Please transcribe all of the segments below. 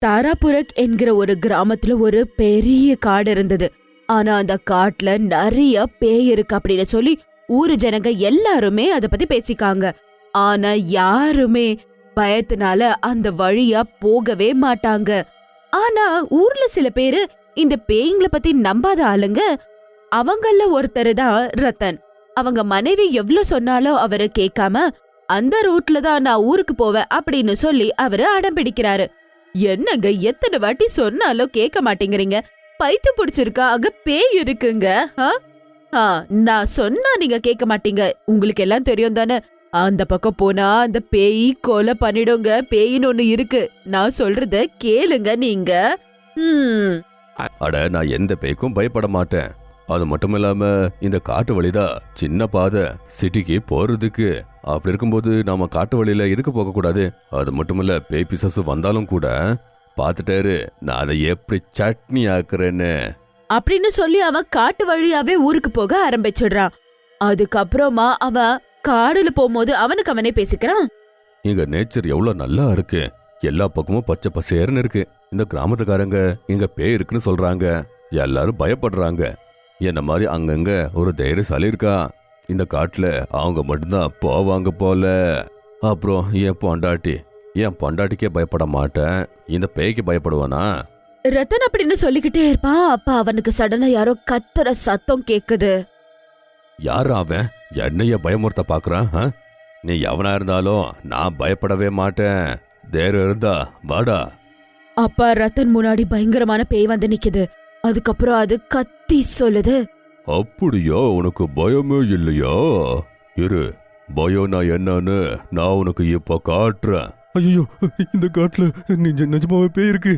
தாராபுரக் என்கிற ஒரு கிராமத்துல ஒரு பெரிய காடு இருந்தது. ஆனா அந்த காட்டுல நிறைய பேய் இருக்கு அப்படின்னு சொல்லி ஊரு ஜனங்க எல்லாருமே அத பத்தி பேசிக்காங்க. ஆனா யாருமே பயத்தினால அந்த வழியா போகவே மாட்டாங்க. ஆனா ஊர்ல சில பேரு இந்த பேய்ங்கள பத்தி நம்பாத ஆளுங்க. அவங்கள ஒருத்தர் தான் ரத்தன். அவங்க மனைவி எவ்வளவு சொன்னாலும் அவரு கேட்காம அந்த ரூட்ல தான் நான் ஊருக்கு போவேன் அப்படின்னு சொல்லி அவரு அடம் பிடிக்கிறாரு. என்னங்க எத்தனை வாட்டி சொன்னாலும் கேட்க மாட்டேங்கிறீங்க? பைத்து பிடிச்சிருக்கா? அங்க பேய் இருக்குங்க. நான் சொன்னா நீங்க கேட்க மாட்டீங்க. உங்களுக்கு எல்லாம் தெரியும் தானே? அந்த பக்கம் போனா அந்த பேய் கொலை பண்ணிடுங்க. பேயின்னு ஒண்ணு இருக்கு. நான் சொல்றத கேளுங்க நீங்க. அட, நான் எந்த பேய்க்கும் பயப்பட மாட்டேன். அது மட்டும் இல்லாம இந்த காட்டு வழிதான் சின்ன பாதை சிட்டிக்கு போறதுக்கு. அப்படி இருக்கும்போது நாம காட்டு வழியில எதுக்கு போக கூடாது? அது மட்டும் இல்ல, பேய் பிசாசு வந்தாலும் கூட பாத்துட்டாரு நான் அதை எப்படி சட்னி ஆக்குறேன்னு அப்படின்னு சொல்லி அவன் காட்டு வழியாவே ஊருக்கு போக ஆரம்பிச்சிடுறான். அதுக்கப்புறமா அவன் காடுல போகும்போது அவனுக்கு அவனே பேசிக்கிறான். இங்க நேச்சர் எவ்வளவு நல்லா இருக்கு. எல்லா பக்கமும் பச்சை பசேர்னு இருக்கு. இந்த கிராமத்துக்காரங்க இங்க பேய் இருக்குன்னு சொல்றாங்க. எல்லாரும் பயப்படுறாங்க. என்ன மாதிரி அங்கங்க ஒரு தைரியசாலி இருக்கா. இந்த காட்டுல அவங்க மட்டும்தான் போவாங்க போல. அப்புறம் என் பொண்டாட்டிக்கே பயப்பட மாட்டேன், இந்த பேய்க்கு பயப்படுவானா? ரத்தன் அப்படின்னு சொல்லிக்கிட்டே இருப்பான். அப்ப அவனுக்கு சடனா யாரோ கத்துற சத்தம் கேக்குது. யாரு அவன்? என்னைய பயமுறுத்த பாக்குறான்? நீ எவனா இருந்தாலும் நான் பயப்படவே மாட்டேன். தைரியம் இருந்தா வாடா. அப்ப ரத்தன் முன்னாடி பயங்கரமான பேய் வந்து நிக்குது. அதுக்கப்புறம் அது கத்தி சொல்லுது. அப்படியா? உனக்கு பயமே இல்லையா? இரு, பயம் நான் என்னன்னு நான் உனக்கு இப்ப காட்டுறேன். ஐயோ, இந்த காட்டுல நிஜமாவே பேய் இருக்கு.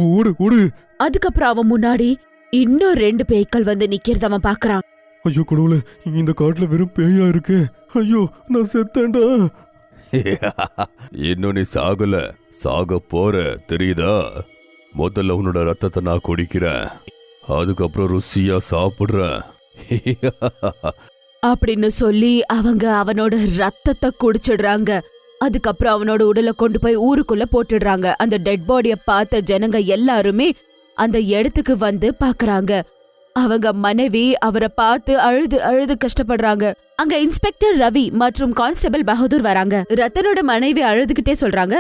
ஓடு ஓடு. அதுக்கப்புறம் அவன் முன்னாடி இன்னும் 2 பேய்கள் வந்து நிக்கிறத அவன் பாக்குறான். ஐயோ கடவுளே, இந்த காட்டுல வெறும் பேயா இருக்கு. ஐயோ, நான் செத்தேன்டா. இன்னும் நீ சாகல, சாக போற தெரியுதா? முதல்ல உன்னோட ரத்தத்தை நான் குடிக்கிறேன், அதுக்கப்புறம் ருசியா சாப்பிடுறேன். அப்படின்னு சொல்லி அவங்க அவனோட ரத்தத்தை குடிச்சிடுறாங்க. அதுக்கப்புறம் அவனோட உடலை கொண்டு போய் ஊருக்குள்ள போட்டுடுறாங்க. அந்த டெட் பாடிய பார்த்த ஜனங்க எல்லாருமே அந்த இடத்துக்கு வந்து பாக்குறாங்க. அவங்க மனைவி அவரை பார்த்து அழுது அழுது கஷ்டப்படுறாங்க. அங்க இன்ஸ்பெக்டர் ரவி மற்றும் கான்ஸ்டபிள் பகதூர் வராங்க. ரத்தனோட மனைவி அழுதுகிட்டே சொல்றாங்க,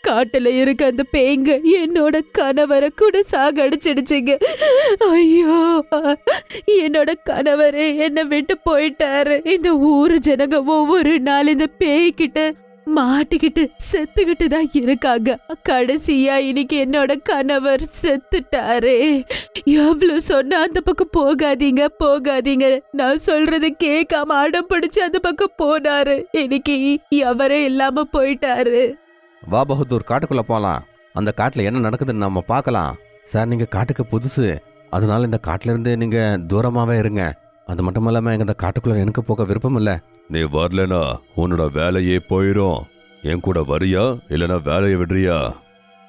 காட்டுல இருக்க அந்த பேய்ங்க என்னோட கணவரை கூட சாகடிச்சிடுச்சுங்க. ஐயோ, என்னோட கணவரே என்னை விட்டு போயிட்டாரு. இந்த ஊரு ஜனங்க ஒவ்வொரு நாள் இந்த பேய்கிட்ட மாட்டிக்கிட்டு செத்துக்கிட்டு தான் இருக்காங்க. கடைசியா இன்னைக்கு என்னோட கணவர் செத்துட்டாரே. எவ்வளவு சொன்னா அந்த பக்கம் போகாதீங்க போகாதீங்க, நான் சொல்றது கேட்காம அடம் பிடிச்சு அந்த பக்கம் போனாரு. இன்னைக்கு எவரே இல்லாம போயிட்டாரு. வா பகதூர், காட்டுக்குள்ள போலாம். அந்த காட்டுல என்ன நடக்குதுன்னு நம்ம பார்க்கலாம். சார், நீங்க காட்டுக்கு புதுசு, அதனால இந்த காட்டுல இருந்து நீங்க தூரமாவே இருங்க. அது மட்டும் இல்லாம இந்த காட்டுக்குள்ள எனக்கு போக விருப்பம் இல்ல. நீ வரலனா உன்னோட வேலையே போயிரும். என் கூட வரியா இல்லனா வேலையை விடுறியா?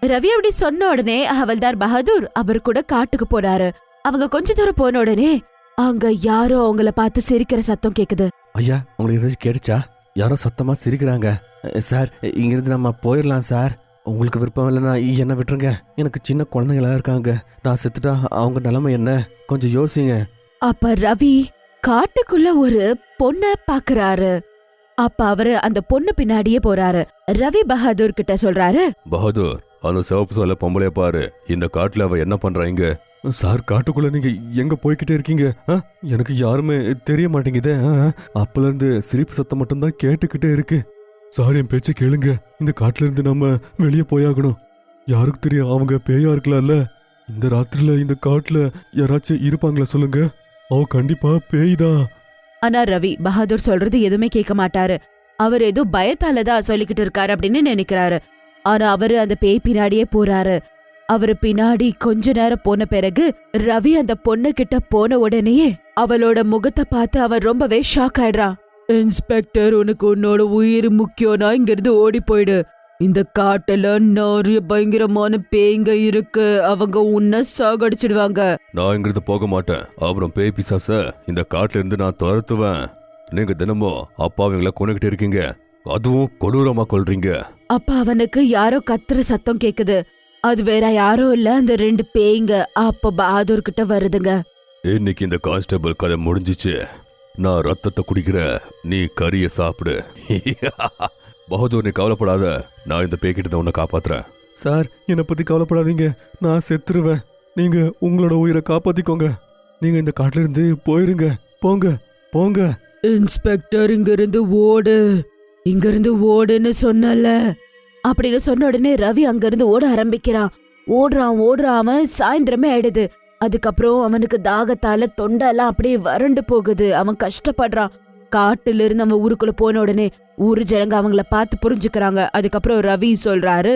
ரவி அப்படி சொன்ன உடனே ஹவல்தார் பகதூர் அவர் கூட காட்டுக்கு போறாரு. அவங்க கொஞ்ச தூரம் போன உடனே அங்க யாரோ அவங்கள பார்த்து சிரிக்கிற சத்தம் கேக்குது. ஐயா, உங்களுக்கு ஏதாச்சும் கேட்டுச்சா? யாரோ சத்தமா சிரிக்கிறாங்க. சார், இங்கிருந்து நம்ம போயிடலாம் சார். உங்களுக்கு விருப்பம் இல்லைன்னா என்ன விட்டுருங்க. எனக்கு சின்ன குழந்தைங்களா இருக்காங்க. நான் செத்துட்டா அவங்க நிலைமை என்ன? கொஞ்சம் யோசிங்க. அப்ப ரவி காட்டுக்குள்ள ஒரு பொண்ண பாக்குறாரு. அப்ப அவரு அந்த பொண்ணு பின்னாடியே போறாரு. ரவி பகதூர் கிட்ட சொல்றாரு, பகதூர், அந்த சிவப்பு சொல்ல பொம்பளைய பாரு. இந்த காட்டுல அவ என்ன பண்றாங்க? சார், காட்டுக்குள்ள நீங்க எங்க போய்கிட்டே இருக்கீங்க? எனக்கு யாருமே தெரிய மாட்டேங்குதே. அப்பல இருந்து சிரிப்பு சத்தம் மட்டும்தான் கேட்டுக்கிட்டே இருக்கு. சார், என் பேச்ச கேளுங்க. இந்த காட்டுல இருந்து நம்ம வெளியே போயாகணும். யாருக்கு தெரியும், அவங்க பேயா இருக்கலாம்ல. இந்த ராத்திரில இந்த காட்டுல யாராச்சும் இருப்பாங்களா சொல்லுங்க? அவ கண்டிப்பா பேய்தான். ஆனா ரவி பகதூர் சொல்றது எதுவுமே கேட்க மாட்டாரு. அவர் ஏதோ பயத்தாலதான் சொல்லிக்கிட்டு இருக்காரு அப்படின்னு நினைக்கிறாரு. ஆனா அவரு அந்த பேய் பின்னாடியே போறாரு. அவரு பின்னாடி கொஞ்ச நேரம் போன பிறகு ரவி அந்த பொண்ணு கிட்ட போன உடனேயே அவளோட முகத்தை பார்த்து அவர் ரொம்பவே ஷாக் ஆயிடுறான். இன்ஸ்பெக்டர், உனக்கு உன்னோட உயிர் முக்கியம்னா இங்கிருந்து ஓடி போயிடு. இந்த காட்டுல நிறைய பயங்கரமான பேய்ங்க இருக்கு. அவங்க உன்னை சாகடிச்சிடுவாங்க. நான் இங்கிருந்து போக மாட்டேன். அப்புறம் பேய் பிசாச இந்த காட்டுல இருந்து நான் துரத்துவேன். நீங்க தினமும் அப்பாவிங்களை கொண்டுகிட்டு இருக்கீங்க. அதுவும் கொடூரமா கொல்றீங்க. அப்ப அவனுக்கு யாரோ கத்துற சத்தம் கேக்குது. அது வேற யாரோ இல்ல, அந்த 2 பேய்ங்க. அப்ப பஹாதூர் கிட்ட வருதுங்க. இன்னைக்கு இந்த கான்ஸ்டபிள் கதை முடிஞ்சிச்சு. நான் ரத்தத்தை குடிக்கிற, நீ கறிய சாப்பிடு. பகதூர், நீ கவலைப்படாத, நான் இந்த பேய்கிட்ட உன்னை காப்பாத்துறேன். சார், என்னை பத்தி கவலைப்படாதீங்க, நான் செத்துருவேன். நீங்க உங்களோட உயிரை காப்பாத்திக்கோங்க. நீங்க இந்த காட்டுல இருந்து போயிருங்க. போங்க போங்க. இன்ஸ்பெக்டர், இங்க இருந்து ஓடுன்னு சொன்னல அப்படின்னு சொன்ன உடனே ரவி அங்கிருந்து ஓட ஆரம்பிக்கிறான். ஓடுறான். அவன் சாயந்தரமே ஆயிடுது. அதுக்கப்புறம் அவனுக்கு தாகத்தால தொண்டெல்லாம் அப்படியே வறண்டு போகுது. அவன் கஷ்டப்படுறான். காட்டுல இருந்து அவன் ஊருக்குள்ள போன உடனே ஊரு ஜனங்க அவங்கள பார்த்து புரிஞ்சுக்கிறாங்க. அதுக்கப்புறம் ரவி சொல்றாரு,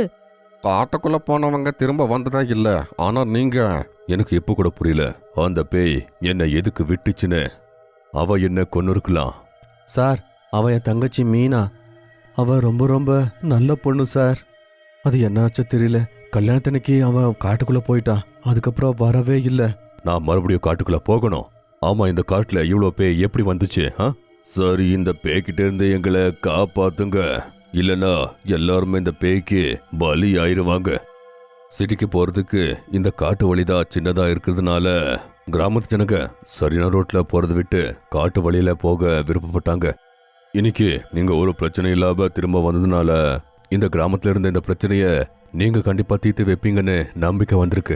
காட்டுக்குள்ள போனவங்க திரும்ப வந்ததா இல்ல. ஆனா நீங்க, எனக்கு எப்ப கூட புரியல, அந்த பேய் என்னை எதுக்கு விட்டுச்சுன்னு. அவ என்ன கொன்னுருக்கலாம். சார், அவ என் தங்கச்சி மீனா. அவ ரொம்ப ரொம்ப நல்ல பொண்ணு சார். அது என்னாச்சோ தெரியல, கல்யாணத்தன்னைக்கு அவ காட்டுக்குள்ள போயிட்டான். அதுக்கப்புறம் வரவே இல்ல. நான் மறுபடியும் காட்டுக்குள்ள போகணும். ஆமா, இந்த காட்டுல இவ்வளோ பேய் எப்படி வந்துச்சு? சரி, இந்த பேய்கிட்ட இருந்து எங்களை காப்பாத்துங்க, இல்லனா எல்லாருமே இந்த பேய்க்கு பலி ஆயிருவாங்க. சிட்டிக்கு போறதுக்கு இந்த காட்டு வழிதான் சின்னதா இருக்கிறதுனால கிராமத்து ஜனங்க சரியான ரோட்ல போறதை விட்டு காட்டு வழியில போக விருப்பப்பட்டாங்க. இன்னைக்கு நீங்க ஒரு பிரச்சனை இல்லாம திரும்ப வந்ததுனால இந்த கிராமத்துல இருந்த இந்த பிரச்சனைய நீங்க கண்டிப்பா தீர்த்து வைப்பீங்கன்னு நம்பிக்கை வந்திருக்கு.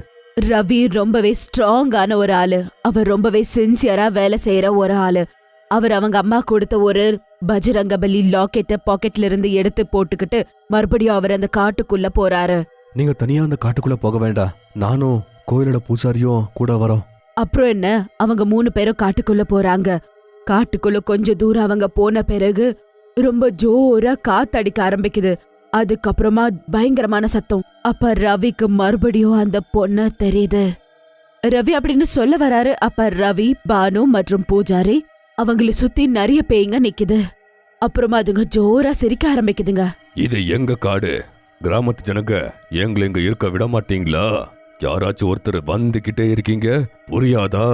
ரவி ரொம்பவே ஸ்ட்ராங்கான ஒரு ஆளு. அவர் ரொம்பவே சின்சியரா வேலை செய்யற ஒரு ஆளு. அவர் அவங்க அம்மா கொடுத்த ஒரு பஜ்ரங்கபலி லாக்கெட்ட பாக்கெட்ல இருந்து எடுத்து போட்டுக்கிட்டு மறுபடியும் அவர் அந்த காட்டுக்குள்ள போறாரு. நீங்க தனியா அந்த காட்டுக்குள்ள போக வேண்டாம், நானும் கோயிலோட பூசாரியும் கூட வரோம். அப்புறம் என்ன, அவங்க 3 பேரும் காட்டுக்குள்ள போறாங்க. காட்டுக்குள்ள கொஞ்ச தூரம் அவங்க போன பிறகு ரொம்ப ஜோரா காத்தடிக்க ஆரம்பிக்குது. அதுக்கப்புறமா பயங்கரமான சத்தம். அப்ப ரவிக்கு மறுபடியும் அந்த பொண்ணு தெரியுது. ரவி அப்படின்னு சொல்ல வராரு. அப்ப ரவி, பானு மற்றும் பூஜாரி அவங்கள சுத்தி நிறைய பேய்ங்க நிக்குது. அப்புறமா அதுங்க ஜோரா சிரிக்க ஆரம்பிக்குதுங்க. இது எங்க காடு, கிராமத்து ஜனங்க எங்களை இங்க இருக்க விட மாட்டீங்களா? யாராச்சும் ஒருத்தர் வந்துகிட்டே இருக்கீங்க, புரியாதா?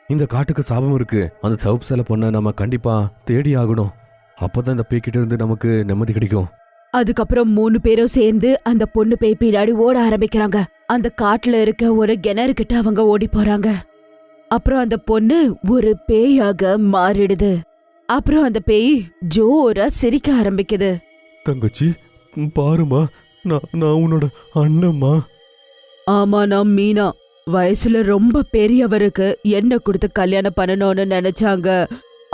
இந்த காட்டுக்கு சாபம் இருக்கு. அந்த சவுப்பு சிலை பொண்ணை நம்ம கண்டிப்பா தேடி ஆகணும். அப்பதான் இந்த பேய்கிட்ட இருந்து நமக்கு நிம்மதி கிடைக்கும். அதுக்கப்புறம் 3 பேரும் சேர்ந்து அந்த பொண்ணு பேய் பின்னாடி ஓட ஆரம்பிக்கிறாங்க. அந்த காட்டுல இருக்க ஒரு கிணறு கிட்ட அவங்க ஓடி போறாங்க. அப்புறம் அந்த பொண்ணு ஒரு பேயாக மாறிடுது. அப்புறம் அந்த பேய் ஜோரா சிரிக்க ஆரம்பிக்குது. தங்கச்சி, பாருமா, நான் உன்னோட அண்ணம்மா. ஆமா, நான் மீனா. வயசுல ரொம்ப பெரியவருக்கு என்ன கொடுத்து கல்யாணம் பண்ணணும்னு நினைச்சாங்க.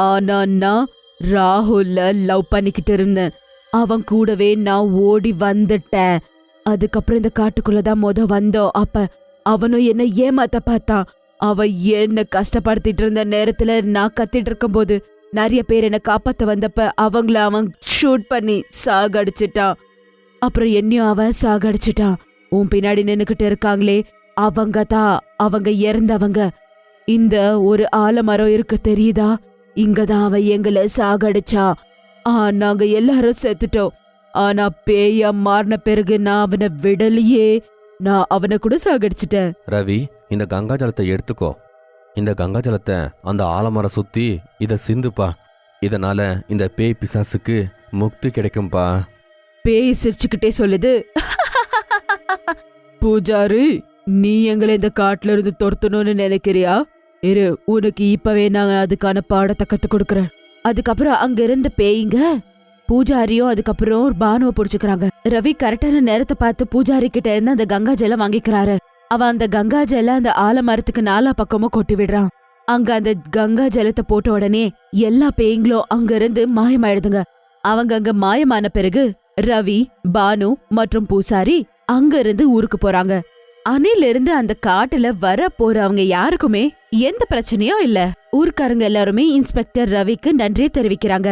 ஆனா நான் ராகுல்ல லவ் பண்ணிக்கிட்டு இருந்தேன். அவன் கூடவே நான் ஓடி வந்துட்டேன். அதுக்கப்புறம் இந்த காட்டுக்குள்ளதான் வந்தோம். அப்ப அவனும் என்ன ஏமாத்த பார்த்தான். அவன் என்ன கஷ்டப்படுத்திட்டு இருந்த நேரத்துல நான் கத்திட்டு இருக்கும்போது நிறைய பேர் என்ன காப்பாத்த வந்தப்ப அவங்கள அவன் ஷூட் பண்ணி சாகடிச்சிட்டான். அப்புறம் என்னையும் அவன் சாகடிச்சிட்டான். உன் பின்னாடி நின்னுக்கிட்டு இருக்காங்களே, அவங்க இறந்தவங்க. இந்த ஒரு ஆலமரம் இருக்கு தெரியுதா, இங்கதான் அவன் எங்களை சாகடிச்சான். நாங்க எல்லாரும் செத்துட்டோம். ஆனா பேயா மாறின பிறகு நான் அவனை விடலையே, நான் அவனை கூட சாகடிச்சிட்டேன். ரவி, இந்த கங்கா ஜலத்தை எடுத்துக்கோ. இந்த கங்கா ஜலத்தை அந்த ஆலமரம் சுத்தி இத சிந்துப்பா. இதனால இந்த பேய் பிசாசுக்கு முக்தி கிடைக்கும்பா. பேய் சிரிச்சுக்கிட்டே சொல்லுது, பூஜாரி, நீ எங்களை இந்த காட்டுல இருந்து துரத்தணும்னு நினைக்கிறியா? இரு, உனக்கு இப்பவே நான் அதுக்கான பாடத்தை கத்து கொடுக்கறேன். அதுக்கப்புறம் அங்க இருந்த பேய்ங்க பூஜாரியும் அதுக்கப்புறம் பானுவை புடிச்சுக்கிறாங்க. ரவி கரெக்டான நேரத்தை பார்த்து பூஜாரி கிட்ட இருந்து அந்த கங்கா ஜலம் வாங்கிக்கிறாரு. அவன் அந்த கங்கா ஜலம் அந்த ஆலமரத்துக்கு 4 பக்கமும் கொட்டி விடுறான். அங்க அந்த கங்கா ஜலத்தை போட்ட உடனே எல்லா பேய்களும் அங்க இருந்து மாயமாயிடுதுங்க. அவங்க அங்க மாயமான பிறகு ரவி, பானு மற்றும் பூசாரி அங்க இருந்து ஊருக்கு போறாங்க. அன்னையில இருந்து அந்த காட்டுல வர போறவங்க யாருக்குமே எந்த பிரச்சனையும் இல்ல. ஊர்க்காரங்க எல்லாருமே இன்ஸ்பெக்டர் ரவிக்கு நன்றி தெரிவிக்கிறாங்க.